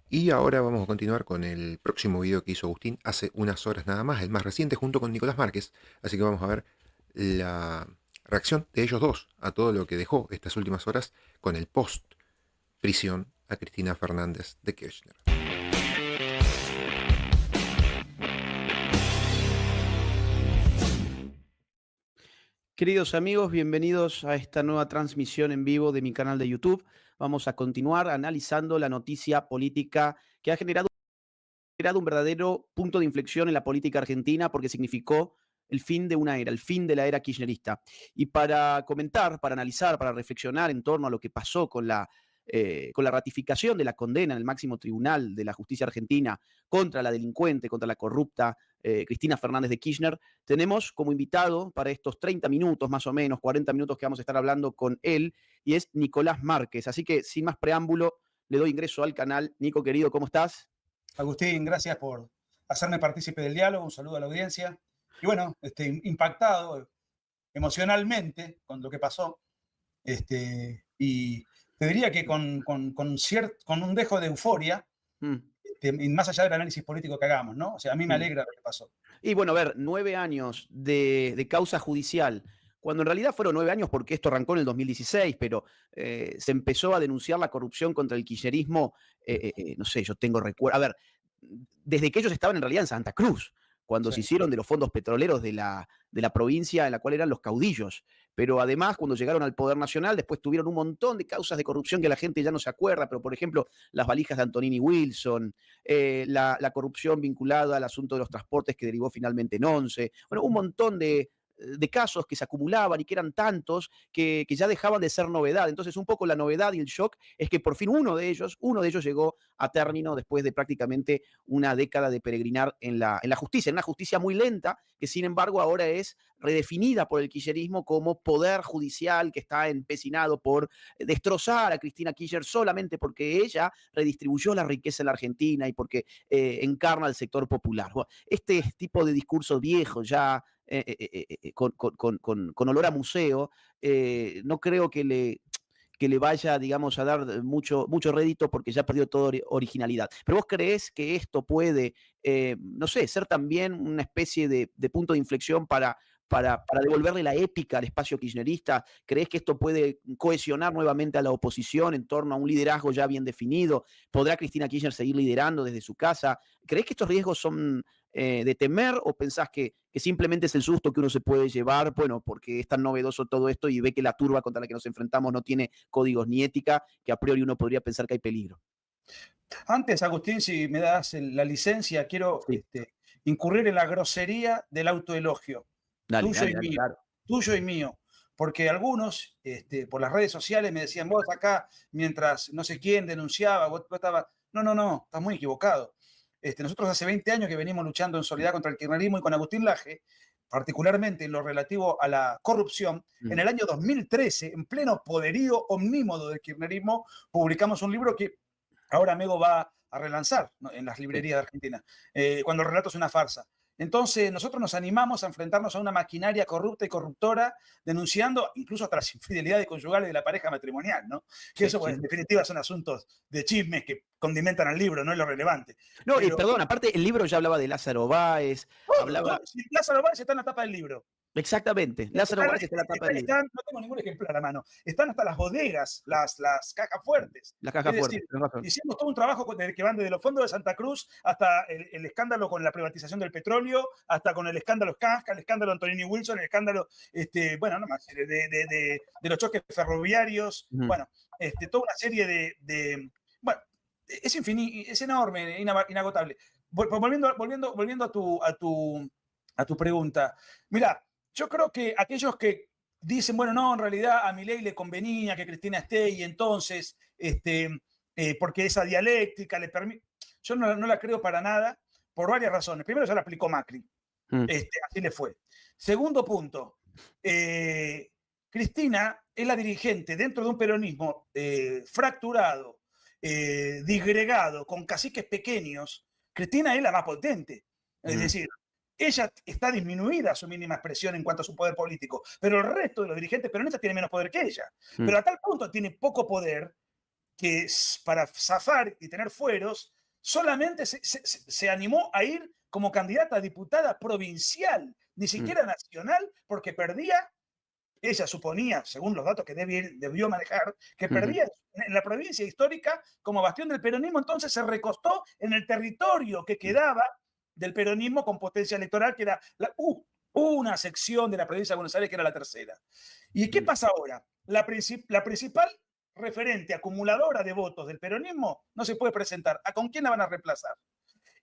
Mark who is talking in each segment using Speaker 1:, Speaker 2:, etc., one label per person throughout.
Speaker 1: Y ahora vamos a continuar con el próximo video que hizo Agustín hace unas horas nada más, el más reciente, junto con Nicolás Márquez. Así que vamos a ver la reacción de ellos dos a todo lo que dejó estas últimas horas con el post prisión a Cristina Fernández de Kirchner.
Speaker 2: Queridos amigos, bienvenidos a esta nueva transmisión en vivo de mi canal de YouTube. Vamos a continuar analizando la noticia política que ha generado un verdadero punto de inflexión en la política argentina porque significó el fin de una era, el fin de la era kirchnerista. Y para comentar, para analizar, para reflexionar en torno a lo que pasó con la ratificación de la condena en el máximo tribunal de la justicia argentina contra la delincuente, contra la corrupta Cristina Fernández de Kirchner, tenemos como invitado para estos 30 minutos, más o menos, 40 minutos que vamos a estar hablando con él, y es Nicolás Márquez. Así que, sin más preámbulo, le doy ingreso al canal. Nico, querido, ¿cómo estás?
Speaker 3: Agustín, gracias por hacerme partícipe del diálogo. Un saludo a la audiencia. Y bueno, impactado emocionalmente con lo que pasó. Y te diría que con un dejo de euforia,
Speaker 2: Mm.
Speaker 3: y más allá del análisis político que hagamos, ¿no? O sea, a mí me
Speaker 2: Mm.
Speaker 3: alegra lo que pasó.
Speaker 2: Y bueno, a ver, 9 años de causa judicial, cuando en realidad fueron 9 años porque esto arrancó en el 2016, pero se empezó a denunciar la corrupción contra el kirchnerismo, no sé, yo tengo recuerdo, a ver, desde que ellos estaban en realidad en Santa Cruz, cuando se
Speaker 3: Sí.
Speaker 2: hicieron de los fondos petroleros de la provincia en la cual eran los caudillos. Pero además, cuando llegaron al Poder Nacional, después tuvieron un montón de causas de corrupción que la gente ya no se acuerda, pero por ejemplo, las valijas de Antonini Wilson, la corrupción vinculada al asunto de los transportes que derivó finalmente en 11. Bueno, un montón de casos que se acumulaban y que eran tantos que ya dejaban de ser novedad. Entonces, un poco la novedad y el shock es que por fin uno de ellos llegó a término después de prácticamente una década de peregrinar en la justicia, en una justicia muy lenta, que sin embargo ahora es redefinida por el kirchnerismo como poder judicial que está empecinado por destrozar a Cristina Kirchner solamente porque ella redistribuyó la riqueza en la Argentina y porque encarna el sector popular. Bueno, este tipo de discurso viejo ya con olor a museo, no creo que le vaya, digamos, a dar mucho rédito porque ya perdió toda originalidad. Pero vos creés que esto puede, no sé, ser también una especie de punto de inflexión para devolverle la épica al espacio kirchnerista. ¿Creés que esto puede cohesionar nuevamente a la oposición en torno a un liderazgo ya bien definido? ¿Podrá Cristina Kirchner seguir liderando desde su casa? ¿Creés que estos riesgos son de temer o pensás que simplemente es el susto que uno se puede llevar, bueno, porque es tan novedoso todo esto y ve que la turba contra la que nos enfrentamos no tiene códigos ni ética, que a priori uno podría pensar que hay peligro?
Speaker 3: Antes, Agustín, si me das la licencia, quiero
Speaker 2: Sí,
Speaker 3: incurrir en la grosería del autoelogio,
Speaker 2: dale,
Speaker 3: tuyo
Speaker 2: dale,
Speaker 3: y
Speaker 2: dale,
Speaker 3: mío,
Speaker 2: claro.
Speaker 3: tuyo y mío. Porque algunos, por las redes sociales, me decían, vos acá, mientras no sé quién denunciaba, vos estabas. No, no, no, estás muy equivocado. Nosotros hace 20 años que venimos luchando en solidaridad contra el kirchnerismo y con Agustín Laje, particularmente en lo relativo a la corrupción. En
Speaker 2: Mm.
Speaker 3: el año 2013, en pleno poderío omnímodo del kirchnerismo, publicamos un libro que ahora Mego va a relanzar, ¿no?, en las
Speaker 2: Sí.
Speaker 3: librerías de Argentina, cuando el relato es una farsa. Entonces, nosotros nos animamos a enfrentarnos a una maquinaria corrupta y corruptora, denunciando incluso hasta las infidelidades conyugales de la pareja matrimonial, ¿no? Que
Speaker 2: Sí,
Speaker 3: eso,
Speaker 2: sí,
Speaker 3: pues, en
Speaker 2: sí.
Speaker 3: definitiva, son asuntos de chismes que condimentan al libro, no es lo relevante.
Speaker 2: No,
Speaker 3: Pero,
Speaker 2: perdón, aparte el libro ya hablaba de Lázaro Báez,
Speaker 3: todo,
Speaker 2: hablaba.
Speaker 3: todo. Si Lázaro Báez está en la tapa del libro.
Speaker 2: Exactamente, Lázaro
Speaker 3: Están,
Speaker 2: Báez está en la tapa del libro.
Speaker 3: no tengo ningún ejemplar a la mano. Están hasta las bodegas, las cajas fuertes.
Speaker 2: Las
Speaker 3: Es
Speaker 2: cajas
Speaker 3: decir,
Speaker 2: fuertes, tenés razón.
Speaker 3: hicimos todo un trabajo que van desde los fondos de Santa Cruz hasta el escándalo con la privatización del petróleo, hasta con el escándalo Casca, el escándalo Antonini Wilson, el escándalo, bueno, no más, de los choques ferroviarios,
Speaker 2: Ujú.
Speaker 3: bueno, toda una serie bueno, es enorme, inagotable. Volviendo a tu pregunta. Mira, yo creo que aquellos que dicen, bueno, no, en realidad a Milei le convenía que Cristina esté y entonces, porque esa dialéctica le permite. Yo no la creo para nada, por varias razones. Primero, ya la aplicó Macri.
Speaker 2: Mm.
Speaker 3: Así le fue. Segundo punto, Cristina es la dirigente dentro de un peronismo fracturado, disgregado, con caciques pequeños. Cristina es la más potente. Es
Speaker 2: Mm.
Speaker 3: decir, ella está disminuida a su mínima expresión en cuanto a su poder político, pero el resto de los dirigentes peronistas tienen menos poder que ella.
Speaker 2: Mm.
Speaker 3: Pero a tal punto tiene poco poder que para zafar y tener fueros solamente se animó a ir como candidata a diputada provincial, ni siquiera nacional, porque perdía. Ella suponía, según los datos que debió manejar, que perdía en la provincia histórica como bastión del peronismo, entonces se recostó en el territorio que quedaba del peronismo con potencia electoral, que era una sección de la provincia de Buenos Aires, que era la tercera. ¿Y qué pasa ahora? La principal referente acumuladora de votos del peronismo no se puede presentar. ¿Con quién la van a reemplazar?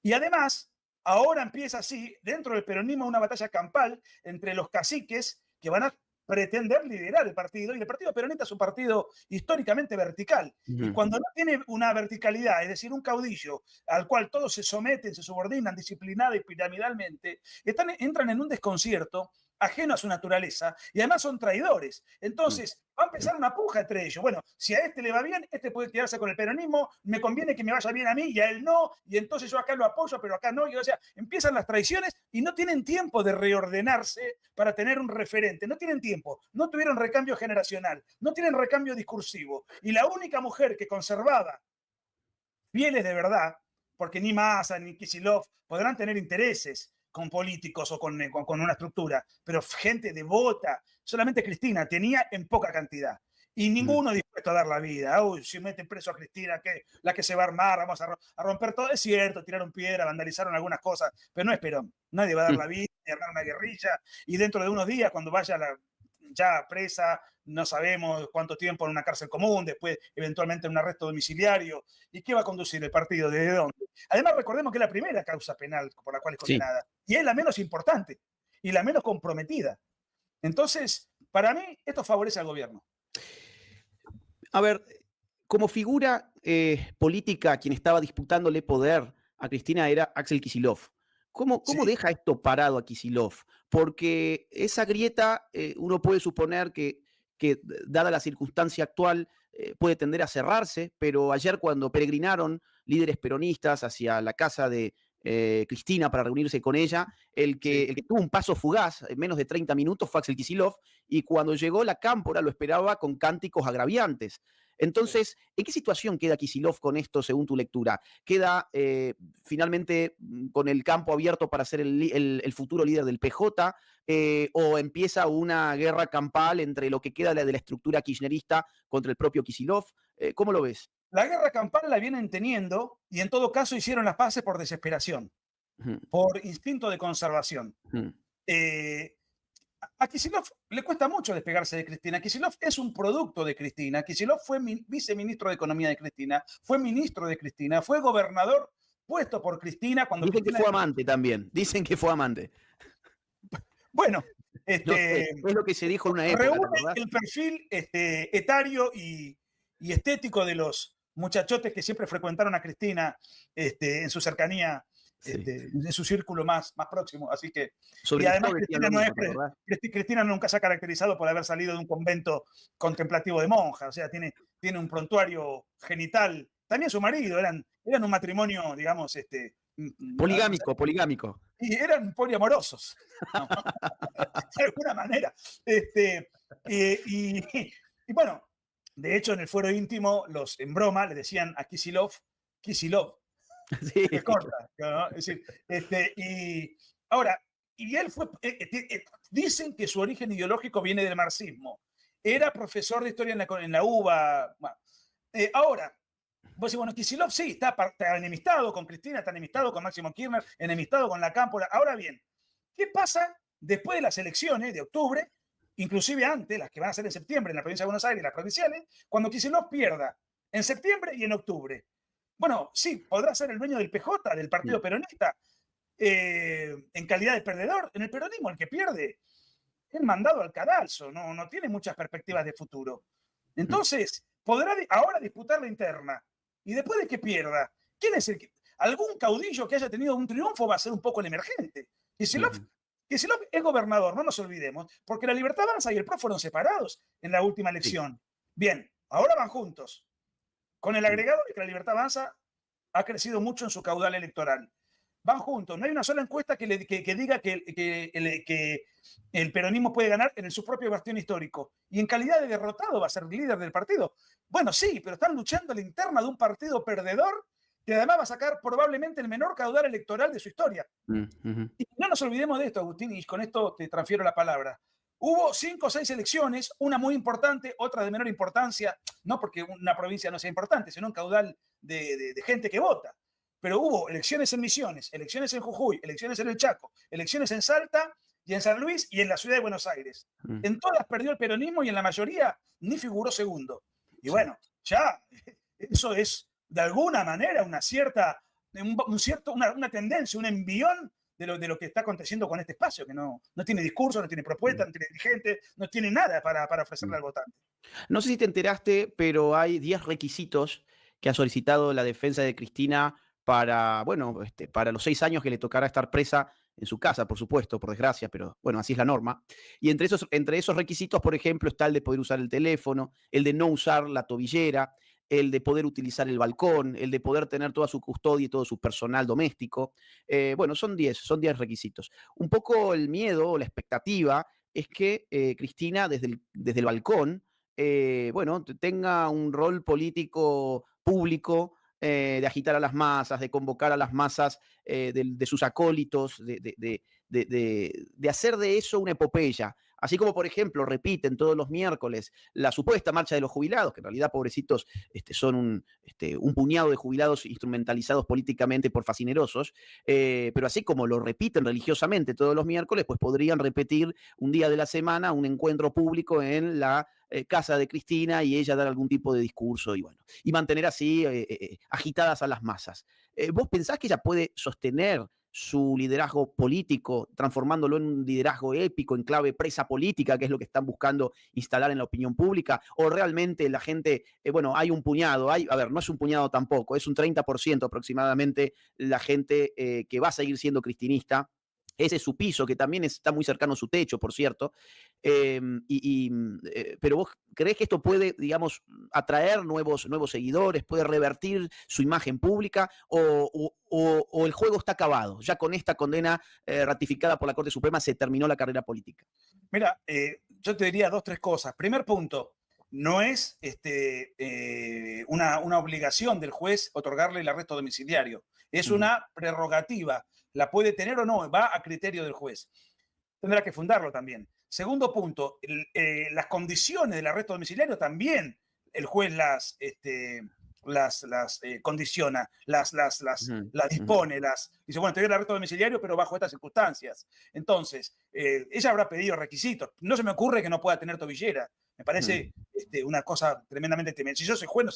Speaker 3: Y además, ahora empieza así, dentro del peronismo, una batalla campal entre los caciques que van a pretender liderar el partido, y el partido peronista es un partido históricamente vertical, y cuando no tiene una verticalidad, es decir, un caudillo al cual todos se someten, se subordinan disciplinada y piramidalmente, entran en un desconcierto ajeno a su naturaleza, y además son traidores. Entonces, va a empezar una puja entre ellos. Bueno, si a este le va bien, este puede quedarse con el peronismo, me conviene que me vaya bien a mí y a él no, y entonces yo acá lo apoyo, pero acá no. Y, o sea, empiezan las traiciones y no tienen tiempo de reordenarse para tener un referente. No tienen tiempo, no tuvieron recambio generacional, no tienen recambio discursivo. Y la única mujer que conservaba fieles de verdad, porque ni Massa ni Kicillof podrán tener intereses con políticos o con una estructura, pero gente devota, solamente Cristina tenía en poca cantidad. Y ninguno dispuesto a dar la vida. Uy, si meten preso a Cristina, la que se va a armar, vamos a romper todo. Es cierto, tiraron piedra, vandalizaron algunas cosas, pero no es Perón. Nadie va a dar la vida, ni armar una guerrilla. Y dentro de unos días, cuando vaya ya presa, no sabemos cuánto tiempo en una cárcel común, después eventualmente en un arresto domiciliario. ¿Y qué va a conducir el partido? ¿Desde dónde? Además, recordemos que es la primera causa penal por la cual es condenada. Sí. Y es la menos importante y la menos comprometida. Entonces, para mí, esto favorece al gobierno.
Speaker 2: A ver, como figura política, quien estaba disputándole poder a Cristina era Axel Kicillof. ¿Cómo deja esto parado a Kicillof? Porque esa grieta, uno puede suponer que dada la circunstancia actual, puede tender a cerrarse, pero ayer cuando peregrinaron líderes peronistas hacia la casa de Cristina para reunirse con ella, el que tuvo un paso fugaz en menos de 30 minutos fue Axel Kicillof, y cuando llegó la cámpora lo esperaba con cánticos agraviantes. Entonces, ¿en qué situación queda Kicillof con esto, según tu lectura? ¿Queda finalmente con el campo abierto para ser el futuro líder del PJ? ¿O empieza una guerra campal entre lo que queda de la estructura kirchnerista contra el propio Kicillof? ¿Cómo lo ves?
Speaker 3: La guerra campal la vienen teniendo y en todo caso hicieron las paces por desesperación, por instinto de conservación. A Kicillof le cuesta mucho despegarse de Cristina. Kicillof es un producto de Cristina. Kicillof fue viceministro de Economía de Cristina, fue ministro de Cristina, fue gobernador puesto por Cristina. Cuando
Speaker 2: Dicen
Speaker 3: Cristina
Speaker 2: que fue amante también. Dicen que fue amante.
Speaker 3: Bueno,
Speaker 2: no sé, es lo que se dijo en una época.
Speaker 3: Reúne el perfil etario y estético de los muchachotes que siempre frecuentaron a Cristina en su cercanía, en su círculo más próximo. Así que, y además Cristina nunca se ha caracterizado por haber salido de un convento contemplativo de monjas. O sea, tiene un prontuario genital. También su marido, eran un matrimonio, digamos,
Speaker 2: poligámico.
Speaker 3: Y eran poliamorosos, ¿no? De alguna manera. Y bueno, de hecho, en el fuero íntimo, en broma le decían a Kicillof,
Speaker 2: Sí.
Speaker 3: que corta, ¿no? Es decir, y ahora, y él fue, dicen que su origen ideológico viene del marxismo. Era profesor de historia en la UBA. Bueno, ahora, vos decís, bueno, Kicillof sí, está enemistado con Cristina, está enemistado con Máximo Kirchner, enemistado con la cámpora. Ahora bien, ¿qué pasa después de las elecciones de octubre, inclusive antes, las que van a ser en septiembre en la provincia de Buenos Aires, las provinciales, cuando Kicillof pierda en septiembre y en octubre? Bueno, sí, podrá ser el dueño del PJ, del partido peronista, en calidad de perdedor. En el peronismo, el que pierde es mandado al cadalso, no tiene muchas perspectivas de futuro. Entonces, podrá ahora disputar la interna. Y después de que pierda, ¿quién es algún caudillo que haya tenido un triunfo va a ser un poco el emergente? Kicillof es gobernador, no nos olvidemos, porque la Libertad Avanza y el PRO fueron separados en la última elección. Bien, ahora van juntos, con el agregado de que la Libertad Avanza ha crecido mucho en su caudal electoral. Van juntos, no hay una sola encuesta que diga que el peronismo puede ganar en su propio bastión histórico. Y en calidad de derrotado va a ser líder del partido. Bueno, sí, pero están luchando a la interna de un partido perdedor que además va a sacar probablemente el menor caudal electoral de su historia.
Speaker 2: Ujú.
Speaker 3: Y no nos olvidemos de esto, Agustín, y con esto te transfiero la palabra. Hubo 5 o 6 elecciones, una muy importante, otra de menor importancia, no porque una provincia no sea importante, sino un caudal de gente que vota. Pero hubo elecciones en Misiones, elecciones en Jujuy, elecciones en el Chaco, elecciones en Salta y en San Luis y en la ciudad de Buenos Aires.
Speaker 2: Mm.
Speaker 3: En todas perdió el peronismo y en la mayoría ni figuró segundo. Y
Speaker 2: Sí.
Speaker 3: bueno, ya eso es de alguna manera una tendencia, un envión de lo que está aconteciendo con este espacio, que no tiene discurso, no tiene propuesta,
Speaker 2: Mm.
Speaker 3: no tiene dirigente, no tiene nada para ofrecerle
Speaker 2: Mm.
Speaker 3: al votante.
Speaker 2: No sé si te enteraste, pero hay 10 requisitos que ha solicitado la defensa de Cristina para, bueno, para los 6 años que le tocará estar presa en su casa, por supuesto, por desgracia, pero bueno, así es la norma. Y entre esos requisitos, por ejemplo, está el de poder usar el teléfono, el de no usar la tobillera, el de poder utilizar el balcón, el de poder tener toda su custodia y todo su personal doméstico. Bueno, son 10 requisitos. Un poco el miedo o la expectativa es que Cristina desde el balcón bueno, tenga un rol político público de agitar a las masas, de convocar a las masas de sus acólitos, de hacer de eso una epopeya. Así como, por ejemplo, repiten todos los miércoles la supuesta marcha de los jubilados, que en realidad, pobrecitos, son un puñado de jubilados instrumentalizados políticamente por fascinerosos, pero así como lo repiten religiosamente todos los miércoles, pues podrían repetir un día de la semana un encuentro público en la casa de Cristina y ella dar algún tipo de discurso y bueno, y mantener así agitadas a las masas. ¿Vos pensás que ella puede sostener su liderazgo político, transformándolo en un liderazgo épico, en clave presa política, que es lo que están buscando instalar en la opinión pública? ¿O realmente la gente, bueno, hay un puñado, a ver, no es un puñado tampoco, es un 30% aproximadamente la gente que va a seguir siendo cristinista? Ese es su piso, que también está muy cercano a su techo, por cierto. Pero vos creés que esto puede, digamos, atraer nuevos seguidores, puede revertir su imagen pública o el juego está acabado. Ya con esta condena ratificada por la Corte Suprema se terminó la carrera política.
Speaker 3: Mira, yo te diría 2, 3 cosas. Primer punto, no es una obligación del juez otorgarle el arresto domiciliario. Es una prerrogativa. La puede tener o no, va a criterio del juez. Tendrá que fundarlo también. Segundo punto, las condiciones del arresto domiciliario también el juez las condiciona, las dispone, dice, bueno, te doy el arresto domiciliario, pero bajo estas circunstancias. Entonces, ella habrá pedido requisitos. No se me ocurre que no pueda tener tobillera. Me parece una cosa tremendamente temerosa. Si yo soy juez,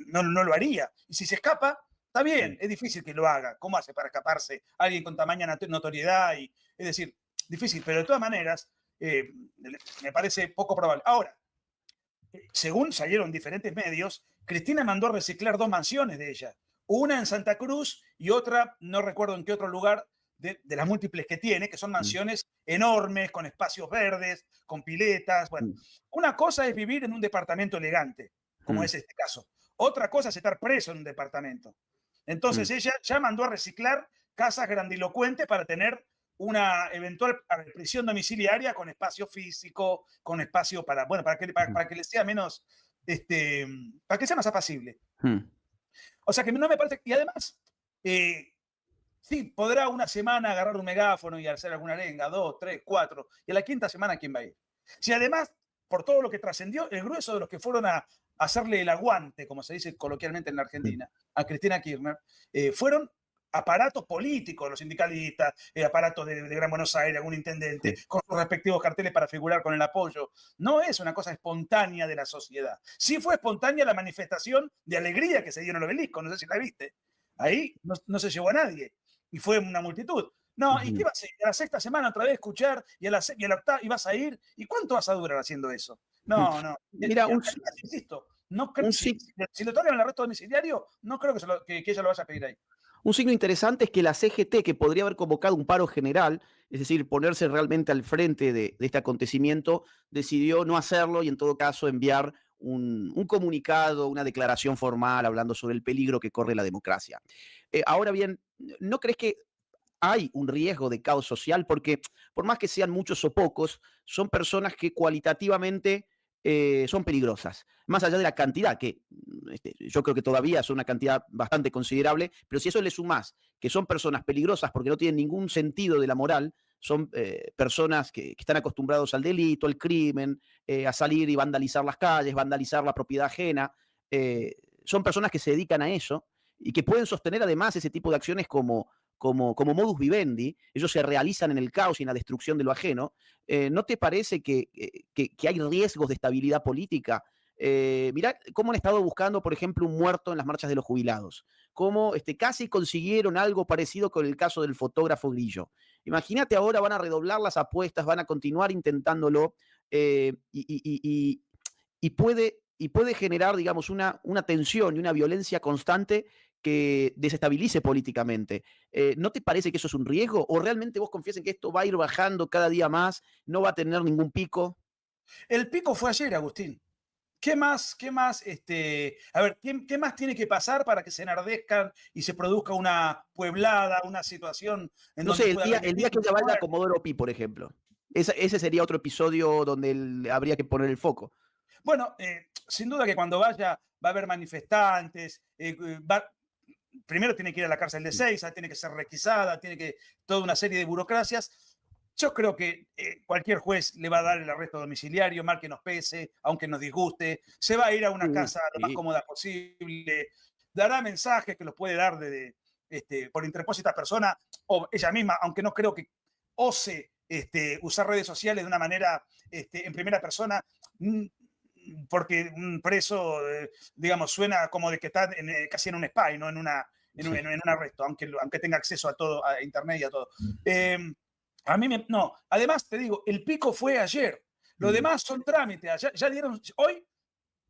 Speaker 3: no lo haría. Y si se escapa, está bien, es difícil que lo haga. ¿Cómo hace para escaparse alguien con tamaña notoriedad? Es decir, difícil, pero de todas maneras, me parece poco probable. Ahora, según salieron diferentes medios, Cristina mandó a reciclar 2 mansiones de ella. Una en Santa Cruz y otra, no recuerdo en qué otro lugar, de las múltiples que tiene, que son mansiones enormes, con espacios verdes, con piletas. Bueno, una cosa es vivir en un departamento elegante, como es este caso. Otra cosa es estar preso en un departamento. Entonces ella ya mandó a reciclar casas grandilocuentes para tener una eventual prisión domiciliaria con espacio físico, con espacio para que le sea menos, para que sea más apacible. O sea que no me parece, y además, sí, podrá una semana agarrar un megáfono y hacer alguna arenga, 2, 3, 4, y a la quinta semana, ¿quién va a ir? Si además, por todo lo que trascendió, el grueso de los que fueron a hacerle el aguante, como se dice coloquialmente en la Argentina, a Cristina Kirchner, fueron aparatos políticos, los sindicalistas, aparatos de Gran Buenos Aires, algún intendente, con sus respectivos carteles para figurar con el apoyo. No es una cosa espontánea de la sociedad. Sí fue espontánea la manifestación de alegría que se dio en el Obelisco, no sé si la viste. Ahí no se llevó a nadie y fue una multitud. No, ¿y qué vas a ir? A la sexta semana otra vez escuchar y a la octava y vas a ir. ¿Y cuánto vas a durar haciendo eso? No.
Speaker 2: Mira,
Speaker 3: insisto, no creo, si le otorgan el arresto domiciliario, no creo que ella lo vaya a pedir ahí.
Speaker 2: Un signo interesante es que la CGT, que podría haber convocado un paro general, es decir, ponerse realmente al frente de este acontecimiento, decidió no hacerlo y en todo caso enviar un comunicado, una declaración formal hablando sobre el peligro que corre la democracia. Ahora bien, ¿no crees que hay un riesgo de caos social? Porque por más que sean muchos o pocos, son personas que cualitativamente son peligrosas. Más allá de la cantidad, que yo creo que todavía es una cantidad bastante considerable, pero si eso le sumás que son personas peligrosas porque no tienen ningún sentido de la moral, son personas que están acostumbrados al delito, al crimen, a salir y vandalizar las calles, vandalizar la propiedad ajena. Son personas que se dedican a eso y que pueden sostener además ese tipo de acciones como modus vivendi. Ellos se realizan en el caos y en la destrucción de lo ajeno. ¿No te parece que hay riesgos de estabilidad política? Mirá cómo han estado buscando, por ejemplo, un muerto en las marchas de los jubilados. Cómo casi consiguieron algo parecido con el caso del fotógrafo Grillo. Imagínate ahora, van a redoblar las apuestas, van a continuar intentándolo y puede generar, digamos, una tensión y una violencia constante que desestabilice políticamente. ¿No te parece que eso es un riesgo? ¿O realmente vos confías en que esto va a ir bajando cada día más, no va a tener ningún pico?
Speaker 3: El pico fue ayer, Agustín. ¿Qué más, a ver, qué más tiene que pasar para que se enardezcan y se produzca una pueblada, una situación en
Speaker 2: No
Speaker 3: donde
Speaker 2: sé,
Speaker 3: pueda haber
Speaker 2: el día que ella vaya a
Speaker 3: muertos?
Speaker 2: Comodoro Pi, por ejemplo. Ese sería otro episodio donde habría que poner el foco.
Speaker 3: Bueno, sin duda que cuando vaya va a haber manifestantes, primero tiene que ir a la cárcel de Seiza, tiene que ser requisada, tiene que toda una serie de burocracias. Yo creo que cualquier juez le va a dar el arresto domiciliario, mal que nos pese, aunque nos disguste. Se va a ir a una casa lo más cómoda posible, dará mensajes que los puede dar por interpósita persona o ella misma, aunque no creo que ose usar redes sociales de una manera en primera persona, porque un preso, digamos, suena como de que está casi en un spy, ¿no? en un arresto, aunque tenga acceso a todo, a internet y a todo. A mí no. Además, te digo, el pico fue ayer. Lo demás son trámites. Ya dieron, hoy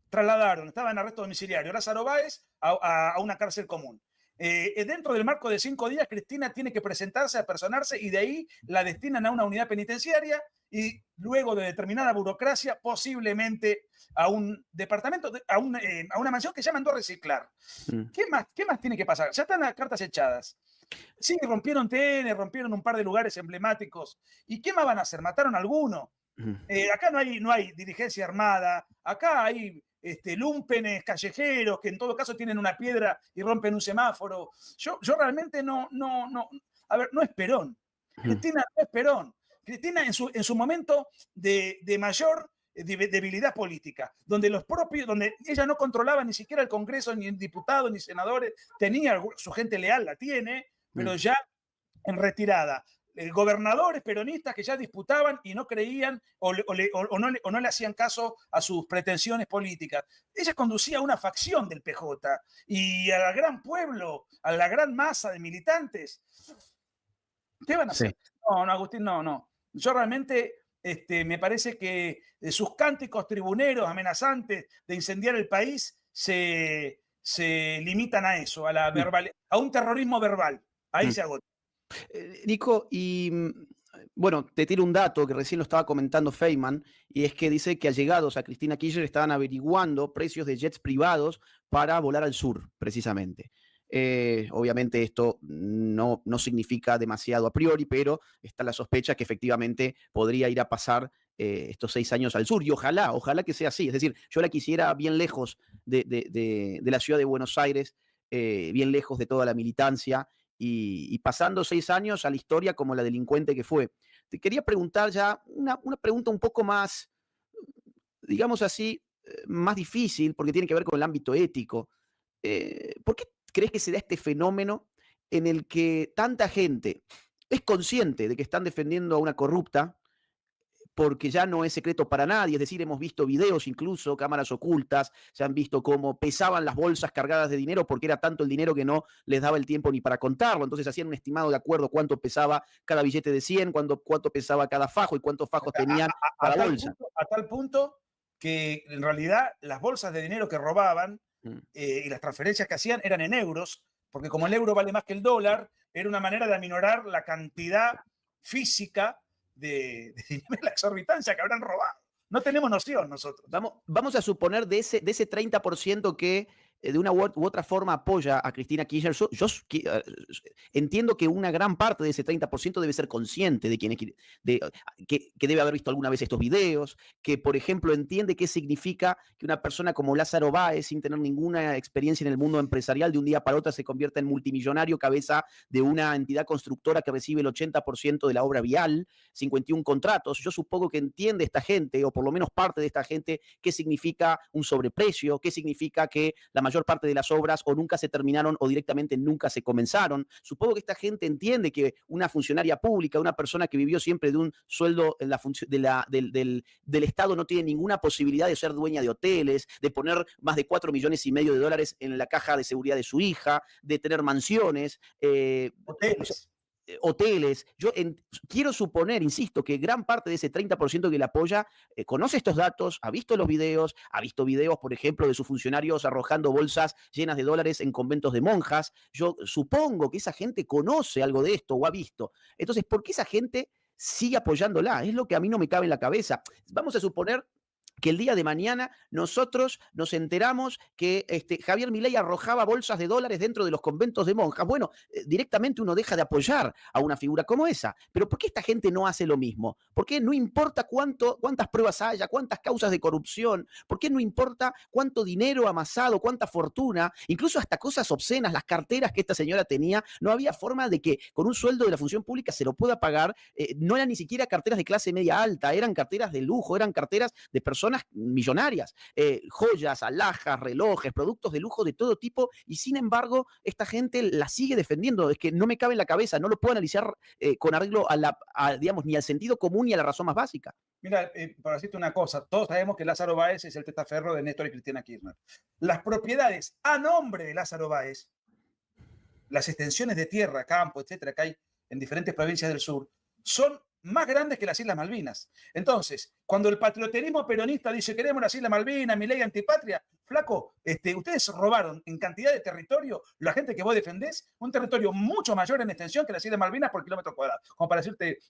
Speaker 3: trasladaron, estaba en arresto domiciliario, Lázaro Báez a una cárcel común. Dentro del marco de 5 días, Cristina tiene que presentarse, apersonarse y de ahí la destinan a una unidad penitenciaria y luego de determinada burocracia, posiblemente a un departamento, a una mansión que ya mandó a reciclar. ¿Qué más tiene que pasar? Ya están las cartas echadas. Sí, rompieron TN, rompieron un par de lugares emblemáticos. ¿Y qué más van a hacer? ¿Mataron a alguno? Acá no hay dirigencia armada, acá hay lúmpenes callejeros que en todo caso tienen una piedra y rompen un semáforo. Yo realmente no. A ver, no es Perón. Cristina no es Perón. Cristina en su momento de mayor debilidad política, donde ella no controlaba ni siquiera el Congreso, ni diputados, ni senadores, tenía su gente leal, la tiene, pero ya en retirada. Gobernadores peronistas que ya disputaban y no creían o no le hacían caso a sus pretensiones políticas. Ella conducía una facción del PJ y al gran pueblo, a la gran masa de militantes. ¿Qué van a hacer? No, Agustín, no. Yo realmente me parece que sus cánticos tribuneros amenazantes de incendiar el país se limitan a eso, a un terrorismo verbal. Ahí se agota.
Speaker 2: Nico, y bueno, te tiro un dato que recién lo estaba comentando Feynman, y es que dice que allegados a Cristina Kirchner estaban averiguando precios de jets privados para volar al sur, precisamente. Obviamente esto no significa demasiado a priori, pero está la sospecha que efectivamente podría ir a pasar estos 6 años al sur, y ojalá que sea así. Es decir, yo la quisiera bien lejos de la ciudad de Buenos Aires, bien lejos de toda la militancia, y pasando 6 años a la historia como la delincuente que fue. Te quería preguntar ya una pregunta un poco más, digamos así, más difícil, porque tiene que ver con el ámbito ético. ¿Por qué crees que se da este fenómeno en el que tanta gente es consciente de que están defendiendo a una corrupta, porque ya no es secreto para nadie? Es decir, hemos visto videos, incluso cámaras ocultas, se han visto cómo pesaban las bolsas cargadas de dinero porque era tanto el dinero que no les daba el tiempo ni para contarlo. Entonces hacían un estimado de acuerdo cuánto pesaba cada billete de 100, cuánto pesaba cada fajo y cuántos fajos tenían cada bolsa.
Speaker 3: A tal punto que en realidad las bolsas de dinero que robaban y las transferencias que hacían eran en euros, porque como el euro vale más que el dólar, era una manera de aminorar la cantidad física de la exorbitancia que habrán robado. No tenemos noción nosotros.
Speaker 2: Vamos a suponer de ese 30% que de una u otra forma apoya a Cristina Kirchner, entiendo que una gran parte de ese 30% debe ser consciente de que debe haber visto alguna vez estos videos, que, por ejemplo, entiende qué significa que una persona como Lázaro Báez, sin tener ninguna experiencia en el mundo empresarial, de un día para otro se convierta en multimillonario, cabeza de una entidad constructora que recibe el 80% de la obra vial, 51 contratos. Yo supongo que entiende esta gente, o por lo menos parte de esta gente, qué significa un sobreprecio, qué significa que la mayor parte de las obras o nunca se terminaron o directamente nunca se comenzaron. Supongo que esta gente entiende que una funcionaria pública, una persona que vivió siempre de un sueldo en del Estado, no tiene ninguna posibilidad de ser dueña de hoteles, de poner más de 4,5 millones de dólares en la caja de seguridad de su hija, de tener mansiones, hoteles. Quiero suponer, insisto, que gran parte de ese 30% que le apoya conoce estos datos, ha visto los videos, ha visto videos, por ejemplo, de sus funcionarios arrojando bolsas llenas de dólares en conventos de monjas. Yo supongo que esa gente conoce algo de esto o ha visto. Entonces, ¿por qué esa gente sigue apoyándola? Es lo que a mí no me cabe en la cabeza. Vamos a suponer que el día de mañana nosotros nos enteramos que Javier Milei arrojaba bolsas de dólares dentro de los conventos de monjas. Bueno, directamente uno deja de apoyar a una figura como esa. Pero ¿por qué esta gente no hace lo mismo? ¿Por qué no importa cuántas pruebas haya, cuántas causas de corrupción? ¿Por qué no importa cuánto dinero amasado, cuánta fortuna, incluso hasta cosas obscenas, las carteras que esta señora tenía? No había forma de que con un sueldo de la función pública se lo pueda pagar. No eran ni siquiera carteras de clase media alta, eran carteras de lujo, eran carteras de personas millonarias, joyas, alhajas, relojes, productos de lujo de todo tipo, y sin embargo esta gente la sigue defendiendo. Es que no me cabe en la cabeza, no lo puedo analizar con arreglo digamos, ni al sentido común ni a la razón más básica.
Speaker 3: Mira, para decirte una cosa, todos sabemos que Lázaro Báez es el testaferro de Néstor y Cristina Kirchner. Las propiedades a nombre de Lázaro Báez, las extensiones de tierra, campo, etcétera, que hay en diferentes provincias del sur, son más grandes que las Islas Malvinas. Entonces, cuando el patrioterismo peronista dice queremos las Islas Malvinas, Milei antipatria, flaco, ustedes robaron en cantidad de territorio, la gente que vos defendés, un territorio mucho mayor en extensión que las Islas Malvinas por kilómetro cuadrado. Como para decirte,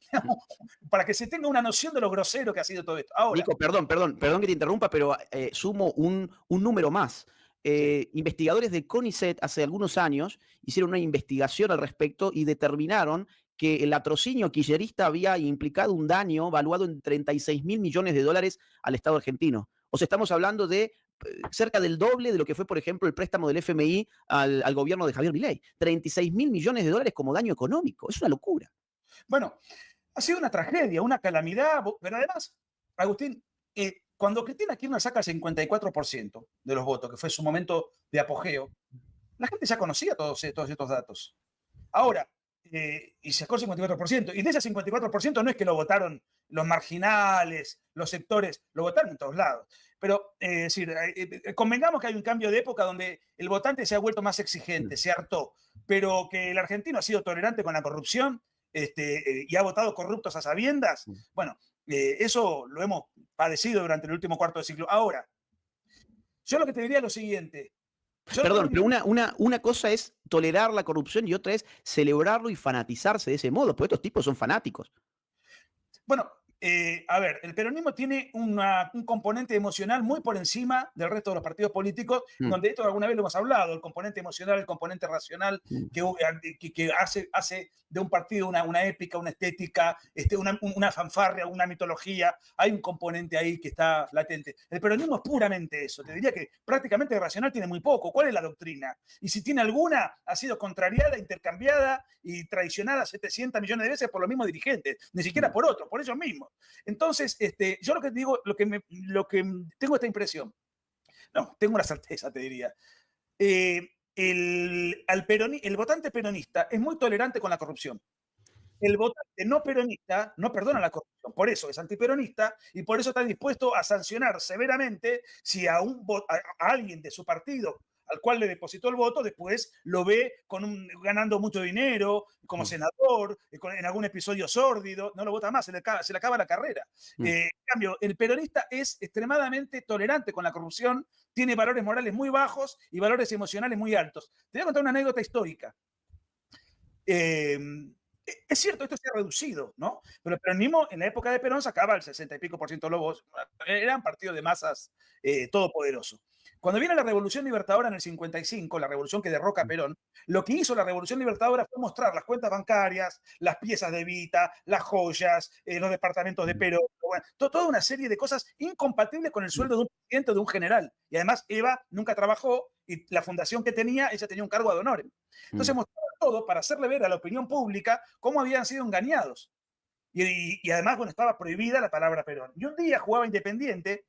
Speaker 3: para que se tenga una noción de lo grosero que ha sido todo esto. Ahora,
Speaker 2: Nico, perdón que te interrumpa, pero sumo un número más. Investigadores de CONICET hace algunos años hicieron una investigación al respecto y determinaron que el latrocinio kirchnerista había implicado un daño valuado en 36,000 millones de dólares al Estado argentino. O sea, estamos hablando de cerca del doble de lo que fue, por ejemplo, el préstamo del FMI al gobierno de Javier Milei. 36,000 millones de dólares como daño económico. Es una locura.
Speaker 3: Bueno, ha sido una tragedia, una calamidad, pero además, Agustín, cuando Cristina Kirchner saca el 54% de los votos, que fue su momento de apogeo, la gente ya conocía todos estos datos. Ahora, y sacó el 54%, y de ese 54% no es que lo votaron los marginales, los sectores, lo votaron en todos lados. Pero, convengamos que hay un cambio de época donde el votante se ha vuelto más exigente, se hartó, pero que el argentino ha sido tolerante con la corrupción y ha votado corruptos a sabiendas, bueno, eso lo hemos padecido durante el último cuarto de siglo. Ahora, yo lo que te diría es lo siguiente.
Speaker 2: Perdón, pero una cosa es tolerar la corrupción y otra es celebrarlo y fanatizarse de ese modo, porque estos tipos son fanáticos.
Speaker 3: Bueno, a ver, el peronismo tiene un componente emocional muy por encima del resto de los partidos políticos, donde esto alguna vez lo hemos hablado, el componente emocional, el componente racional, que hace de un partido una épica, una estética, una fanfarria, una mitología. Hay un componente ahí que está latente. El peronismo es puramente eso. Te diría que prácticamente racional tiene muy poco. ¿Cuál es la doctrina? Y si tiene alguna, ha sido contrariada, intercambiada y traicionada 700 millones de veces por los mismos dirigentes, ni siquiera por otros, por ellos mismos. Entonces, yo lo que digo, lo que tengo esta impresión, no, tengo una certeza, te diría. El votante peronista es muy tolerante con la corrupción. El votante no peronista no perdona la corrupción, por eso es antiperonista y por eso está dispuesto a sancionar severamente si a alguien de su partido al cual le depositó el voto, después lo ve ganando mucho dinero, como senador, en algún episodio sórdido, no lo vota más, se le acaba la carrera. En cambio, el peronista es extremadamente tolerante con la corrupción, tiene valores morales muy bajos y valores emocionales muy altos. Te voy a contar una anécdota histórica. Es cierto, esto se ha reducido, ¿no? Pero el peronismo en la época de Perón sacaba el 60 y pico por ciento de los votos. Eran partidos de masas todopoderoso. Cuando viene la Revolución Libertadora en el 55, la revolución que derroca a Perón, lo que hizo la Revolución Libertadora fue mostrar las cuentas bancarias, las piezas de Evita, las joyas, los departamentos de Perón, bueno, toda una serie de cosas incompatibles con el sueldo de un presidente o de un general. Y además Eva nunca trabajó y la fundación que tenía, ella tenía un cargo ad honorem. Entonces mostraba todo para hacerle ver a la opinión pública cómo habían sido engañados. Y además, bueno, estaba prohibida la palabra Perón. Y un día jugaba Independiente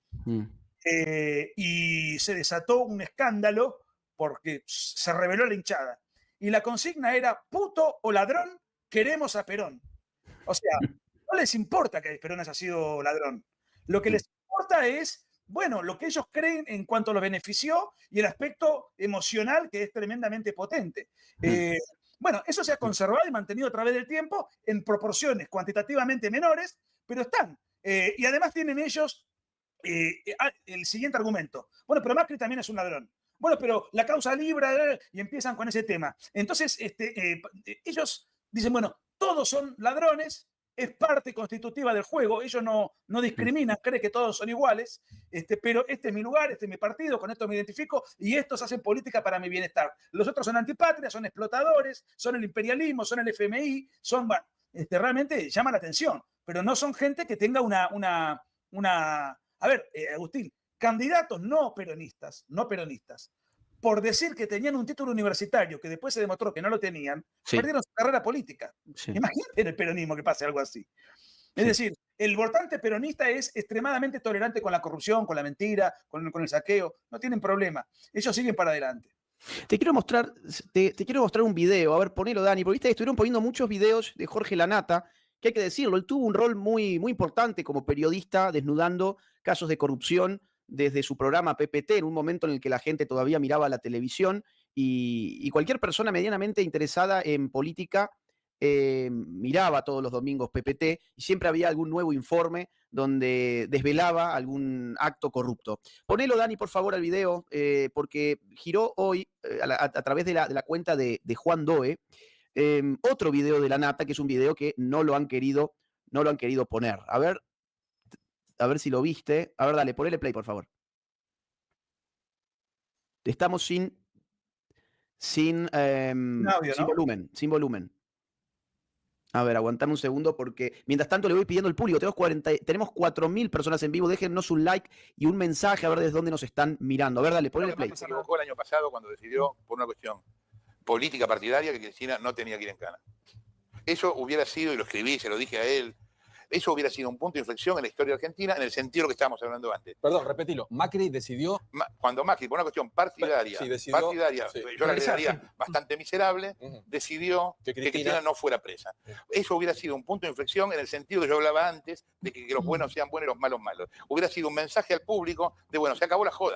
Speaker 3: y se desató un escándalo porque se reveló la hinchada. Y la consigna era, puto o ladrón, queremos a Perón. O sea, no les importa que Perón haya sido ladrón. Lo que les importa es, bueno, lo que ellos creen en cuanto los benefició y el aspecto emocional que es tremendamente potente. Bueno, eso se ha conservado y mantenido a través del tiempo en proporciones cuantitativamente menores, pero están. Y además tienen ellos el siguiente argumento. Bueno, pero Macri también es un ladrón. Bueno, pero la causa libre, y empiezan con ese tema. Entonces, ellos dicen, bueno, todos son ladrones, es parte constitutiva del juego, ellos no discriminan, creen que todos son iguales, pero este es mi lugar, este es mi partido, con esto me identifico y estos hacen política para mi bienestar. Los otros son antipatria, son explotadores, son el imperialismo, son el FMI, son, bueno, realmente llama la atención, pero no son gente que tenga una a ver, Agustín, candidatos no peronistas, por decir que tenían un título universitario que después se demostró que no lo tenían, perdieron su carrera política. Imagínate en el peronismo que pase algo así. Es decir, el votante peronista es extremadamente tolerante con la corrupción, con la mentira, con el saqueo. No tienen problema. Ellos siguen para adelante.
Speaker 2: Te quiero mostrar un video. A ver, ponelo, Dani, porque viste que estuvieron poniendo muchos videos de Jorge Lanata, que hay que decirlo, él tuvo un rol muy, muy importante como periodista, desnudando casos de corrupción desde su programa PPT, en un momento en el que la gente todavía miraba la televisión y cualquier persona medianamente interesada en política miraba todos los domingos PPT y siempre había algún nuevo informe donde desvelaba algún acto corrupto. Ponelo, Dani, por favor, al video, porque giró hoy a través de la cuenta de Juan Doe otro video de Lanata, que es un video que no lo han querido poner. A ver si lo viste. A ver, dale, ponele play, por favor. Estamos sin
Speaker 3: audio, ¿no?
Speaker 2: sin volumen. A ver, aguantame un segundo porque mientras tanto le voy pidiendo al público. Tenemos 4.000 personas en vivo. Déjennos un like y un mensaje a ver desde dónde nos están mirando. A ver, dale, ponele play.
Speaker 4: Se equivocó el año pasado cuando decidió, por una cuestión política partidaria, que Cristina no tenía que ir en cana. Eso hubiera sido, y lo escribí, se lo dije a él, eso hubiera sido un punto de inflexión en la historia argentina en el sentido de lo que estábamos hablando antes.
Speaker 5: Perdón, repetilo. Macri decidió...
Speaker 4: Cuando Macri, por una cuestión partidaria,
Speaker 5: sí, decidió, sí,
Speaker 4: yo la agregaría bastante miserable, decidió que Cristina no fuera presa. Eso hubiera sido un punto de inflexión en el sentido que yo hablaba antes, de que los buenos sean buenos y los malos malos. Hubiera sido un mensaje al público de, bueno, se acabó la joda.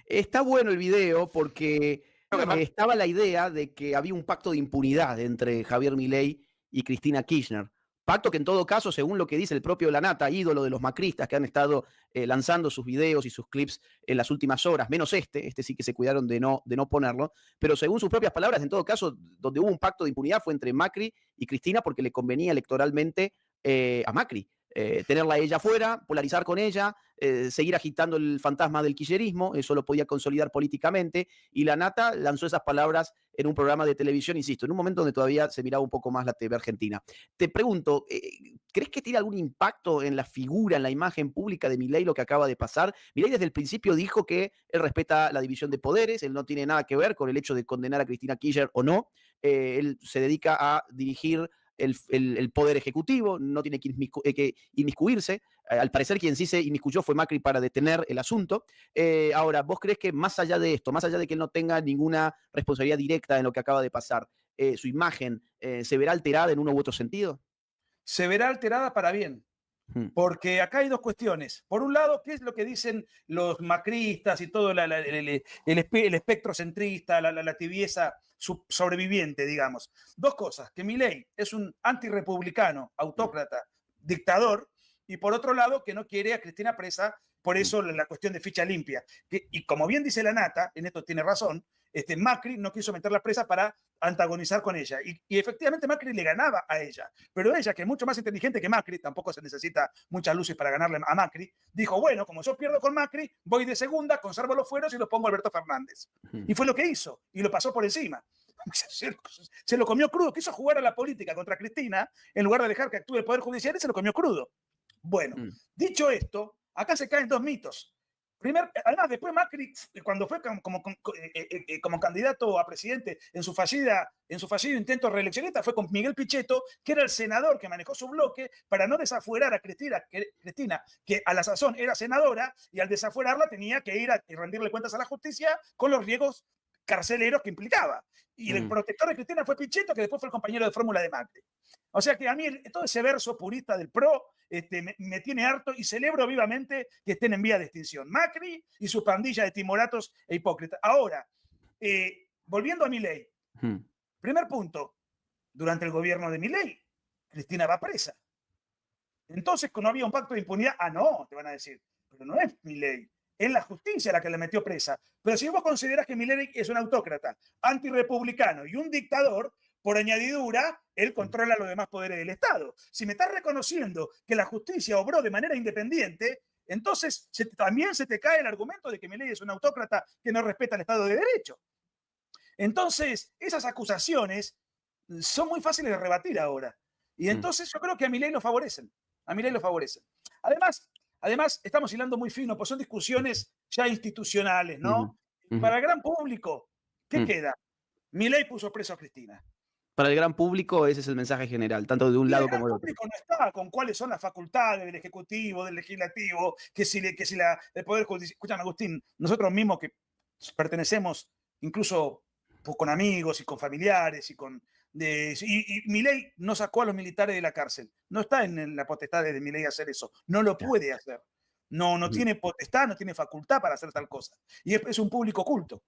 Speaker 2: Está bueno el video porque estaba la idea de que había un pacto de impunidad entre Javier Milei y Cristina Kirchner. Pacto que en todo caso, según lo que dice el propio Lanata, ídolo de los macristas que han estado lanzando sus videos y sus clips en las últimas horas, menos este sí que se cuidaron de no ponerlo, pero según sus propias palabras, en todo caso, donde hubo un pacto de impunidad fue entre Macri y Cristina porque le convenía electoralmente a Macri. Tenerla a ella afuera, polarizar con ella, seguir agitando el fantasma del kirchnerismo, eso lo podía consolidar políticamente, y Lanata lanzó esas palabras en un programa de televisión, insisto, en un momento donde todavía se miraba un poco más la TV argentina. Te pregunto, ¿crees que tiene algún impacto en la figura, en la imagen pública de Milei lo que acaba de pasar? Milei desde el principio dijo que él respeta la división de poderes, él no tiene nada que ver con el hecho de condenar a Cristina Kirchner o no, él se dedica a dirigir el poder ejecutivo, no tiene que inmiscuirse. Al parecer quien sí se inmiscuyó fue Macri para detener el asunto. Ahora, ¿vos crees que más allá de esto, más allá de que él no tenga ninguna responsabilidad directa en lo que acaba de pasar, su imagen se verá alterada en uno u otro sentido?
Speaker 3: Se verá alterada para bien. Porque acá hay dos cuestiones. Por un lado, ¿qué es lo que dicen los macristas y todo el espectro centrista, la tibieza sobreviviente, digamos? Dos cosas, que Milei es un antirrepublicano, autócrata, dictador, y por otro lado, que no quiere a Cristina presa, por eso la cuestión de ficha limpia. Y como bien dice Lanata, en esto tiene razón, Macri no quiso meterla presa para antagonizar con ella. Y efectivamente Macri le ganaba a ella. Pero ella, que es mucho más inteligente que Macri, tampoco se necesita muchas luces para ganarle a Macri, dijo, bueno, como yo pierdo con Macri, voy de segunda, conservo los fueros y los pongo a Alberto Fernández. Y fue lo que hizo, y lo pasó por encima. Se lo comió crudo, quiso jugar a la política contra Cristina, en lugar de dejar que actúe el Poder Judicial, y se lo comió crudo. Bueno, dicho esto, acá se caen dos mitos. Además, después Macri, cuando fue como candidato a presidente en su fallido intento reeleccionista, fue con Miguel Pichetto, que era el senador que manejó su bloque para no desafuerar a Cristina, que a la sazón era senadora, y al desafuerarla tenía que ir a rendirle cuentas a la justicia con los riesgos carceleros que implicaba. Y el protector de Cristina fue Pichetto, que después fue el compañero de fórmula de Macri. O sea que a mí todo ese verso purista del PRO me tiene harto, y celebro vivamente que estén en vía de extinción Macri y su pandilla de timoratos e hipócritas. Ahora, volviendo a Milei, primer punto, durante el gobierno de Milei, Cristina va presa. Entonces, no había un pacto de impunidad. Ah, no, te van a decir, pero no es Milei. Es la justicia la que le metió presa. Pero si vos considerás que Milei es un autócrata, antirrepublicano y un dictador, por añadidura, él controla los demás poderes del Estado. Si me estás reconociendo que la justicia obró de manera independiente, entonces también se te cae el argumento de que Milei es un autócrata que no respeta el Estado de Derecho. Entonces, esas acusaciones son muy fáciles de rebatir ahora. Y entonces yo creo que a Milei lo favorecen. A Milei lo favorecen. Además, estamos hilando muy fino, pues son discusiones ya institucionales, ¿no? Para el gran público, ¿qué queda? Milei puso preso a Cristina.
Speaker 2: Para el gran público ese es el mensaje general, tanto de un lado como del otro.
Speaker 3: El público no está con cuáles son las facultades del Ejecutivo, del Legislativo, que si el Poder Judicial... Escuchan, Agustín, nosotros mismos que pertenecemos incluso pues, con amigos y con familiares y Milei no sacó a los militares de la cárcel. No está en la potestad de Milei hacer eso. No lo puede hacer. No tiene potestad, no tiene facultad para hacer tal cosa. Y es un público culto.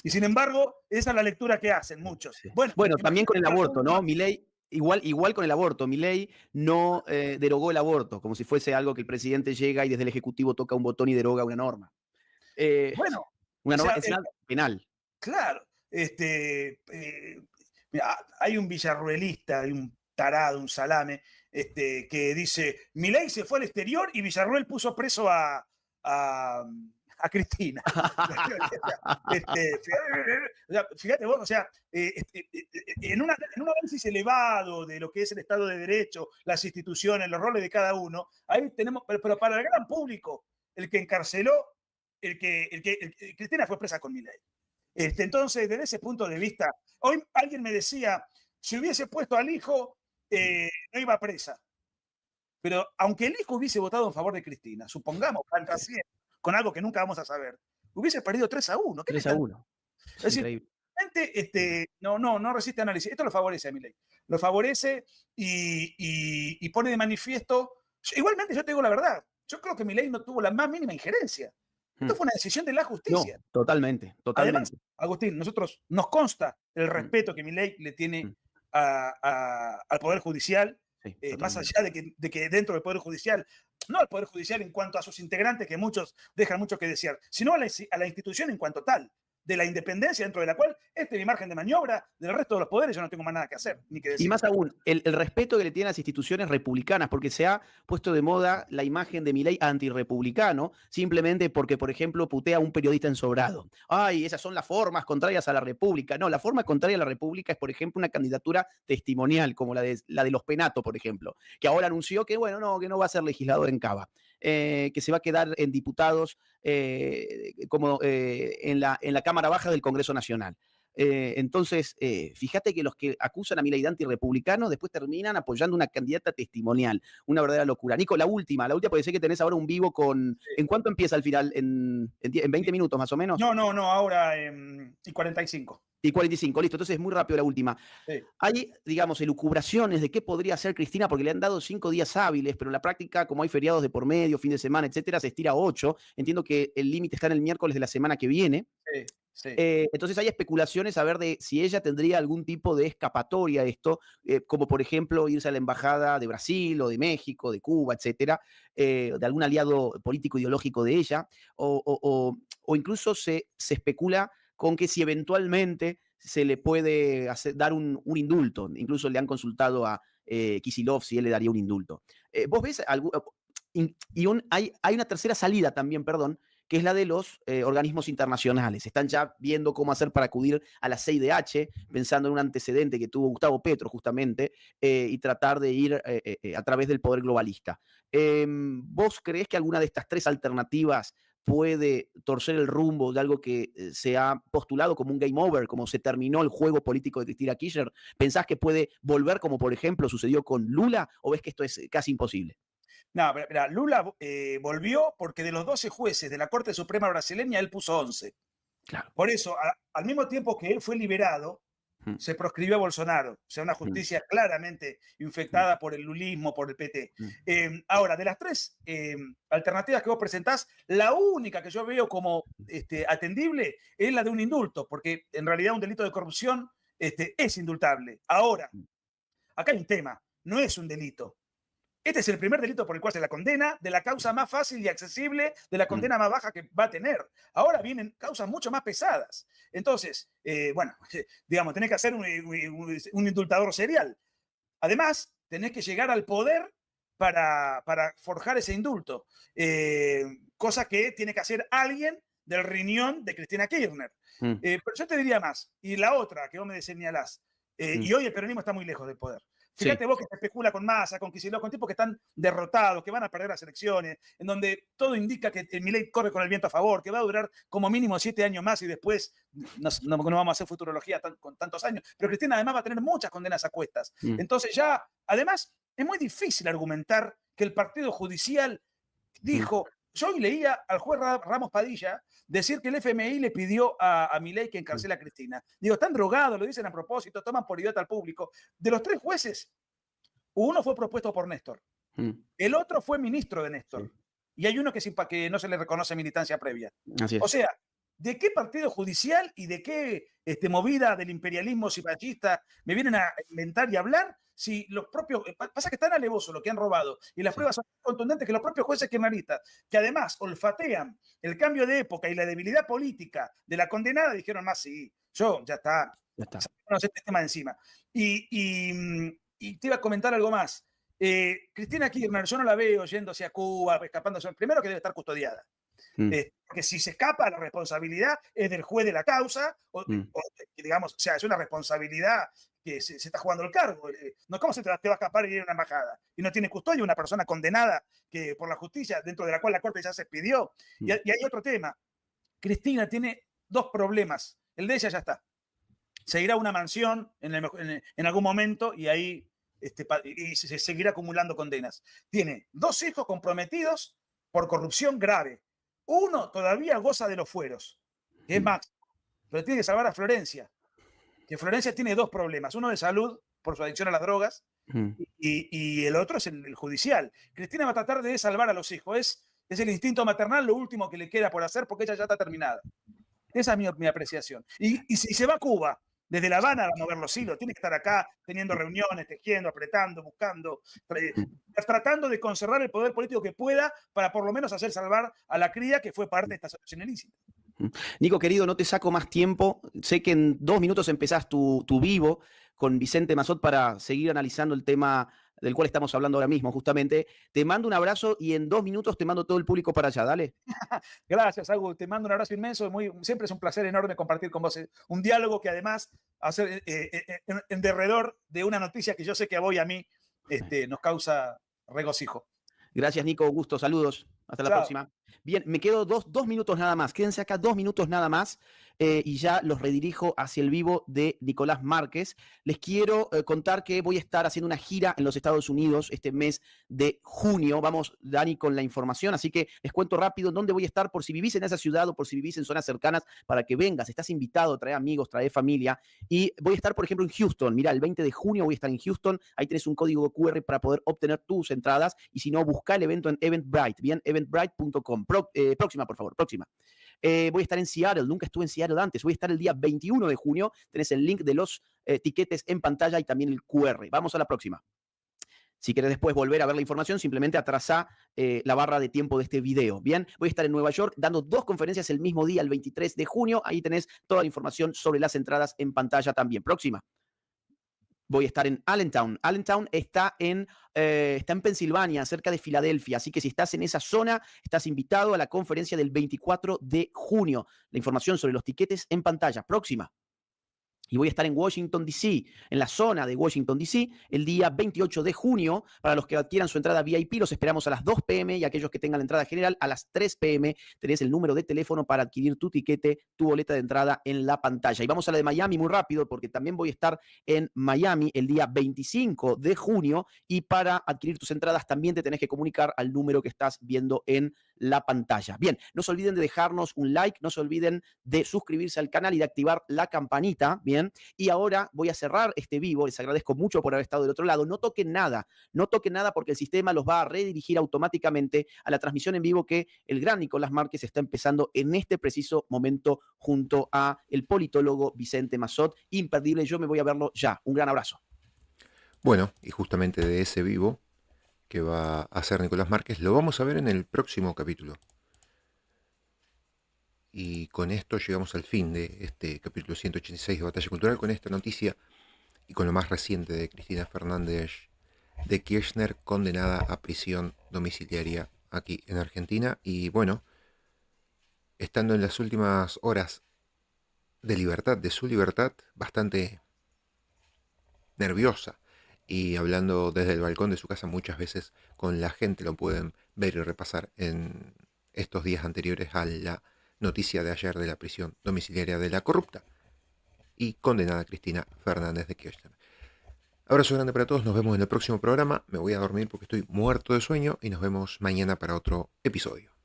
Speaker 3: Y sin embargo, esa es la lectura que hacen muchos.
Speaker 2: Sí. Bueno, también con el aborto, ¿no? Milei, igual con el aborto. Milei no derogó el aborto, como si fuese algo que el presidente llega y desde el Ejecutivo toca un botón y deroga una norma. Una norma penal.
Speaker 3: Claro. Mira, hay un villarruelista, hay un tarado, un salame, que dice, Milei se fue al exterior y Villarruel puso preso a Cristina. Fíjate vos, o sea, en un análisis elevado de lo que es el Estado de Derecho, las instituciones, los roles de cada uno, ahí tenemos, pero para el gran público, el que encarceló, Cristina fue presa con Milei. Entonces, desde ese punto de vista, hoy alguien me decía, si hubiese puesto al hijo, no iba presa. Pero aunque el hijo hubiese votado en favor de Cristina, supongamos, con algo que nunca vamos a saber, hubiese perdido 3-1.
Speaker 2: 3-1.
Speaker 3: Es decir, no resiste análisis. Esto lo favorece a Milei. Lo favorece y pone de manifiesto. Igualmente, yo te digo la verdad. Yo creo que Milei no tuvo la más mínima injerencia. Esto fue una decisión de la justicia.
Speaker 2: No, totalmente.
Speaker 3: Además, Agustín, nosotros nos consta el respeto que Milei le tiene al Poder Judicial, más allá de que dentro del Poder Judicial, no al Poder Judicial en cuanto a sus integrantes, que muchos dejan mucho que desear, sino a la institución en cuanto tal, de la independencia dentro de la cual este es mi margen de maniobra, del resto de los poderes yo no tengo más nada que hacer, ni que decir.
Speaker 2: Y más aún, el respeto que le tienen las instituciones republicanas, porque se ha puesto de moda la imagen de Milei antirrepublicano, simplemente porque, por ejemplo, putea a un periodista ensobrado. Ay, esas son las formas contrarias a la República. No, la forma contraria a la República es, por ejemplo, una candidatura testimonial, como la de los Penato, por ejemplo, que ahora anunció que, que no va a ser legislador en Cava. Que se va a quedar en diputados como en la Cámara Baja del Congreso Nacional. Entonces, fíjate que los que acusan a Milei de antirrepublicano después terminan apoyando una candidata testimonial. Una verdadera locura. Nico, la última, puede ser que tenés ahora un vivo con... Sí. ¿En cuánto empieza al final? ¿En 20 minutos más o menos?
Speaker 3: No, ahora en 45.
Speaker 2: Y 45, listo. Entonces es muy rápido la última. Sí. Hay, digamos, elucubraciones de qué podría hacer Cristina, porque le han dado 5 días hábiles, pero en la práctica, como hay feriados de por medio, fin de semana, etcétera, se estira a 8. Entiendo que el límite está en el miércoles de la semana que viene.
Speaker 3: Sí. Sí.
Speaker 2: Entonces hay especulaciones a ver de si ella tendría algún tipo de escapatoria a esto, como por ejemplo irse a la embajada de Brasil o de México, de Cuba, etcétera, de algún aliado político ideológico de ella, o incluso se especula con que si eventualmente se le puede dar un indulto. Incluso le han consultado a Kicillof si él le daría un indulto. ¿Vos ves hay una tercera salida también, perdón, que es la de los organismos internacionales? Están ya viendo cómo hacer para acudir a la CIDH, pensando en un antecedente que tuvo Gustavo Petro justamente, y tratar de ir a través del poder globalista. ¿Vos creés que alguna de estas tres alternativas puede torcer el rumbo de algo que se ha postulado como un game over, como se terminó el juego político de Cristina Kirchner? ¿Pensás que puede volver, como por ejemplo sucedió con Lula, o ves que esto es casi imposible?
Speaker 3: No, mira, Lula volvió porque de los 12 jueces de la Corte Suprema brasileña, él puso 11.
Speaker 2: Claro.
Speaker 3: Por eso, al mismo tiempo que él fue liberado, se proscribió a Bolsonaro. O sea, una justicia claramente infectada por el lulismo, por el PT. Ahora, de las tres alternativas que vos presentás, la única que yo veo como atendible es la de un indulto, porque en realidad un delito de corrupción es indultable. Ahora, acá hay un tema, no es un delito. Este es el primer delito por el cual se la condena, de la causa más fácil y accesible, de la condena más baja que va a tener. Ahora vienen causas mucho más pesadas. Entonces, bueno, digamos, tenés que hacer un indultador serial. Además, tenés que llegar al poder para forjar ese indulto, cosa que tiene que hacer alguien del riñón de Cristina Kirchner. Pero yo te diría más, y la otra que vos me señalás, y hoy el peronismo está muy lejos del poder. Fíjate vos que se especula con Massa, con Kicillof, con tipos que están derrotados, que van a perder las elecciones, en donde todo indica que Milei corre con el viento a favor, que va a durar como mínimo 7 años más y después no vamos a hacer futurología con tantos años. Pero Cristina además va a tener muchas condenas a cuestas. Entonces ya, además, es muy difícil argumentar que el Partido Judicial dijo... Yo hoy leía al juez Ramos Padilla decir que el FMI le pidió a Milei que encarcele a Cristina. Digo, están drogados, lo dicen a propósito, toman por idiota al público. De los 3 jueces, uno fue propuesto por Néstor. El otro fue ministro de Néstor. Y hay uno que no se le reconoce militancia previa.
Speaker 2: Así es.
Speaker 3: O sea, ¿de qué partido judicial y de qué movida del imperialismo cipallista me vienen a inventar y hablar? Si los propios, pasa que están alevosos lo que han robado y las pruebas son contundentes que los propios jueces kirchneristas, que además olfatean el cambio de época y la debilidad política de la condenada, dijeron más, sí, yo ya está, no sé este tema de encima. Y te iba a comentar algo más. Cristina Kirchner, yo no la veo yéndose a Cuba, escapándose. Primero que debe estar custodiada. Porque si se escapa, la responsabilidad es del juez de la causa, digamos, o sea, es una responsabilidad que se está jugando el cargo. No, ¿cómo te va a escapar y ir a una embajada? Y no tiene custodia una persona condenada por la justicia, dentro de la cual la Corte ya se expidió. Y hay otro tema. Cristina tiene 2 problemas. El de ella ya está. Se irá a una mansión en algún momento y ahí y se seguirá acumulando condenas. Tiene 2 hijos comprometidos por corrupción grave. Uno todavía goza de los fueros, que es Max, pero tiene que salvar a Florencia, que Florencia tiene 2 problemas, uno de salud por su adicción a las drogas y el otro es el judicial. Cristina va a tratar de salvar a los hijos, es el instinto maternal lo último que le queda por hacer porque ella ya está terminada. Esa es mi apreciación. Y si se va a Cuba, desde La Habana a mover los hilos, tiene que estar acá teniendo reuniones, tejiendo, apretando, buscando, tratando de conservar el poder político que pueda para por lo menos hacer salvar a la cría que fue parte de esta asociación ilícita.
Speaker 2: Nico, querido, no te saco más tiempo. Sé que en 2 minutos empezás tu vivo con Vicente Massot para seguir analizando el tema del cual estamos hablando ahora mismo, justamente. Te mando un abrazo y en 2 minutos te mando todo el público para allá. Dale.
Speaker 3: Gracias, Agus. Te mando un abrazo inmenso. Siempre es un placer enorme compartir con vos un diálogo que además hacer en derredor de una noticia que yo sé que a vos y a mí nos causa regocijo.
Speaker 2: Gracias, Nico. Gusto. Saludos. Hasta la próxima. Bien, me quedo 2 minutos nada más. Quédense acá 2 minutos nada más y ya los redirijo hacia el vivo de Nicolás Márquez. Les quiero contar que voy a estar haciendo una gira en los Estados Unidos este mes de junio. Vamos, Dani, con la información, así que les cuento rápido dónde voy a estar por si vivís en esa ciudad o por si vivís en zonas cercanas para que vengas. Estás invitado, trae amigos, trae familia. Y voy a estar, por ejemplo, en Houston. Mirá, el 20 de junio voy a estar en Houston. Ahí tenés un código QR para poder obtener tus entradas. Y si no, busca el evento en Eventbrite. Bien, eventbrite.com. Próxima, por favor, próxima. Voy a estar en Seattle, nunca estuve en Seattle antes, voy a estar el día 21 de junio, tenés el link de los tiquetes en pantalla y también el QR. Vamos a la próxima. Si querés después volver a ver la información, simplemente atrasá la barra de tiempo de este video. Bien, voy a estar en Nueva York dando 2 conferencias el mismo día, el 23 de junio. Ahí tenés toda la información sobre las entradas en pantalla también. Próxima. Voy a estar en Allentown. Allentown está en Pensilvania, cerca de Filadelfia. Así que si estás en esa zona, estás invitado a la conferencia del 24 de junio. La información sobre los tiquetes en pantalla. Próxima. Y voy a estar en Washington, D.C., en la zona de Washington, D.C., el día 28 de junio. Para los que adquieran su entrada VIP, los esperamos a las 2 p.m. y aquellos que tengan la entrada general a las 3 p.m. Tenés el número de teléfono para adquirir tu tiquete, tu boleta de entrada en la pantalla. Y vamos a la de Miami muy rápido, porque también voy a estar en Miami el día 25 de junio. Y para adquirir tus entradas también te tenés que comunicar al número que estás viendo en la pantalla. Bien, no se olviden de dejarnos un like, no se olviden de suscribirse al canal y de activar la campanita. Bien. Y ahora voy a cerrar este vivo. Les agradezco mucho por haber estado del otro lado. No toquen nada porque el sistema los va a redirigir automáticamente a la transmisión en vivo que el gran Nicolás Márquez está empezando en este preciso momento junto a el politólogo Vicente Massot. Imperdible, yo me voy a verlo ya. Un gran abrazo.
Speaker 1: Bueno, y justamente de ese vivo que va a hacer Nicolás Márquez, lo vamos a ver en el próximo capítulo. Y con esto llegamos al fin de este capítulo 186 de Batalla Cultural, con esta noticia y con lo más reciente de Cristina Fernández de Kirchner, condenada a prisión domiciliaria aquí en Argentina. Y bueno, estando en las últimas horas de libertad, de su libertad, bastante nerviosa y hablando desde el balcón de su casa muchas veces con la gente, lo pueden ver y repasar en estos días anteriores a la noticia de ayer de la prisión domiciliaria de la corrupta y condenada Cristina Fernández de Kirchner. Abrazo grande para todos, nos vemos en el próximo programa. Me voy a dormir porque estoy muerto de sueño y nos vemos mañana para otro episodio.